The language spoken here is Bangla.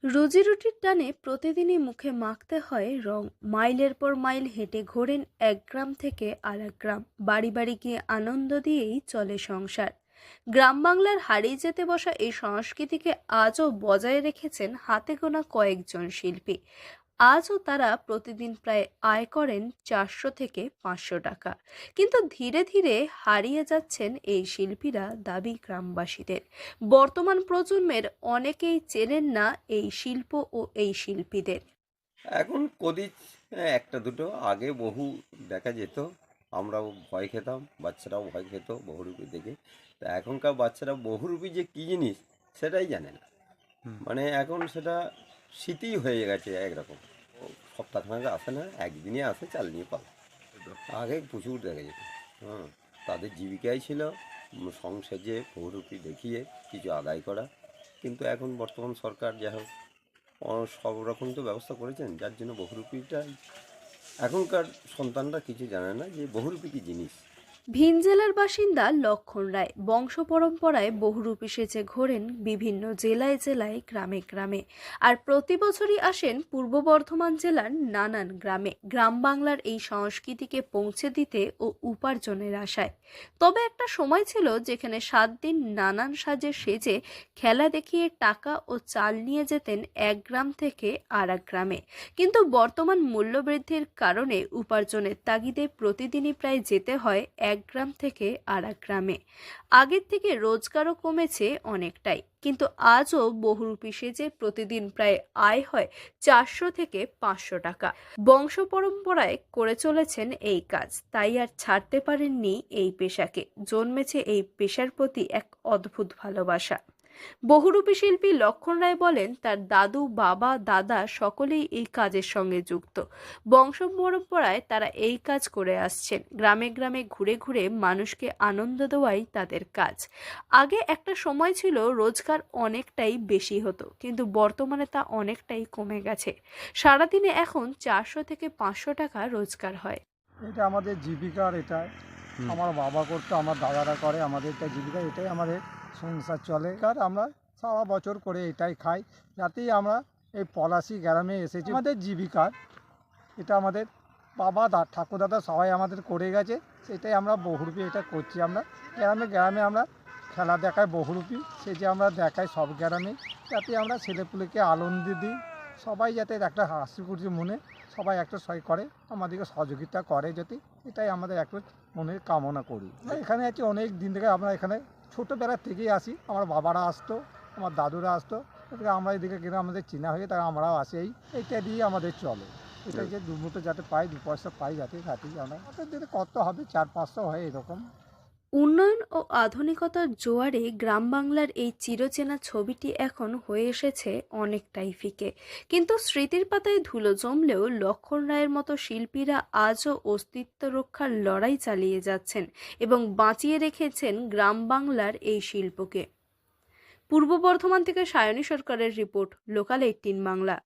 রুজিরুটির টানে প্রতিদিনই মুখে মাখতে হয় রং। মাইলের পর মাইল হেঁটে ঘোরেন এক গ্রাম থেকে আর এক গ্রাম। বাড়ি বাড়ি গিয়ে আনন্দ দিয়েই চলে সংসার। গ্রাম বাংলার হারিয়ে যেতে বসা এই সংস্কৃতিকে আজও বজায় রেখেছেন হাতে গোনা কয়েকজন শিল্পী। আজও তারা প্রতিদিন প্রায় আয় করেন 400 থেকে 500 টাকা। কিন্তু ধীরে ধীরে হারিয়ে যাচ্ছেন এই শিল্পীরা, দাবি গ্রামবাসীদের। বর্তমান প্রজন্মের অনেকেই চেনেন না এই শিল্প ও এই শিল্পীদের। এখন কদিচ একটা দুটো আগে বহু দেখা যেত। আমরাও ভয় খেতাম, বাচ্চারাও ভয় খেত বহুরূপী দেখে। তা এখনকার বাচ্চারা বহুরূপী যে কী জিনিস সেটাই জানে না। মানে এখন সেটা স্মৃতি হয়ে গেছে একরকম। ও সপ্তাহখানেক আসে না, একদিনে আসে, চাল নিয়ে পালা। আগে প্রচুর দেখা যেত। হ্যাঁ, তাদের জীবিকাই ছিল সেজে বহুরূপী দেখিয়ে কিছু আদায় করা। কিন্তু এখন বর্তমান সরকার যা হোক সব রকম তো ব্যবস্থা করেছেন, যার জন্য বহুরূপীটাই এখনকার সন্তানরা কিছু জানে না যে বহুরূপী কী জিনিস। ভিন জেলার বাসিন্দা লক্ষণ রায় বংশ পরম্পরায় বহুরূপী সেজে ঘোরেন বিভিন্ন জেলায় জেলায়, গ্রামে গ্রামে। আর প্রতি বছরই আসেন পূর্ব বর্ধমান জেলার নানান গ্রামে, গ্রাম বাংলার এই সংস্কৃতিকে পৌঁছে দিতে ও উপার্জনের আশায়। তবে একটা সময় ছিল যেখানে 7 দিন নানান সাজে সেজে খেলা দেখিয়ে টাকা ও চাল নিয়ে যেতেন এক গ্রাম থেকে আর এক গ্রামে। কিন্তু বর্তমান মূল্যবৃদ্ধির কারণে উপার্জনের তাগিদে প্রতিদিনই প্রায় যেতে হয় এক গ্রাম থেকে আর এক গ্রামে। আগের থেকে রোজগারও কমেছে অনেকটাই, কিন্তু আজও বহুরূপী সেজে প্রতিদিন প্রায় আয় হয় 400 থেকে 500 টাকা। বংশ পরম্পরায় করে চলেছেন এই কাজ, তাই আর ছাড়তে পারেননি এই পেশাকে। জন্মেছে এই পেশার প্রতি এক অদ্ভুত ভালোবাসা। বহুরূপী শিল্পী লক্ষণ রায় বলেন, তার দাদু, বাবা, দাদা সকলেই এই কাজের সঙ্গে যুক্ত। বংশ পরম্পরায় তারা এই কাজ করে আসছেন। গ্রামে গ্রামে ঘুরে ঘুরে মানুষকে আনন্দ দেওয়াই তাদের কাজ। আগে একটা সময় ছিল রোজগার অনেকটাই বেশি হতো, কিন্তু বর্তমানে তা অনেকটাই কমে গেছে। সারাদিনে এখন 400 থেকে 500 টাকা রোজগার হয়। এটা আমাদের জীবিকার, এটা আমার বাবা করতো, আমার দাদারা করে, আমাদের এটা জীবিকা, এটাই আমাদের সংসার চলে। আর আমরা সারা বছর করে এটাই খাই, যাতেই আমরা এই পলাশি গ্রামে এসেছি। আমাদের জীবিকার এটা আমাদের বাবা ঠাকুরদাদা সবাই আমাদের করে গেছে, সেটাই আমরা বহুরূপী এটা করছি। আমরা গ্রামে গ্রামে আমরা খেলা দেখাই, বহুরূপী যে আমরা দেখাই সব গ্রামে, যাতে আমরা ছেলেপুলেকে আনন্দ দিই। সবাই যাতে একটা হাসি খুশি মনে সবাই একটা সহায় করে, আমাদেরকে সহযোগিতা করে, যাতে এটাই আমাদের একটা মনের কামনা করি। এখানে আছি অনেক দিন থেকে, আমরা এখানে ছোটোবেলা থেকেই আসি। আমার বাবারা আসতো, আমার দাদুরা আসতো, আমরা এদিকে কিন্তু আমাদের চেনা হয়ে তারা আমরাও আসি, এইটা দিয়ে আমাদের চলে। এটা যে দুমুটো যাতে পাই, 2 পয়সা পাই, যাতে খাতি আমরা দিনে কত হবে, 400-500 হয় এরকম। উন্নয়ন ও আধুনিকতার জোয়ারে গ্রাম বাংলার এই চিরচেনা ছবিটি এখন হয়ে এসেছে অনেকটাই ফিকে। কিন্তু স্মৃতির পাতায় ধুলো জমলেও লক্ষণ রায়ের মতো শিল্পীরা আজও অস্তিত্ব রক্ষার লড়াই চালিয়ে যাচ্ছেন এবং বাঁচিয়ে রেখেছেন গ্রাম বাংলার এই শিল্পকে। পূর্ব বর্ধমান থেকে সায়নী সরকারের রিপোর্ট, লোকাল 18 বাংলা।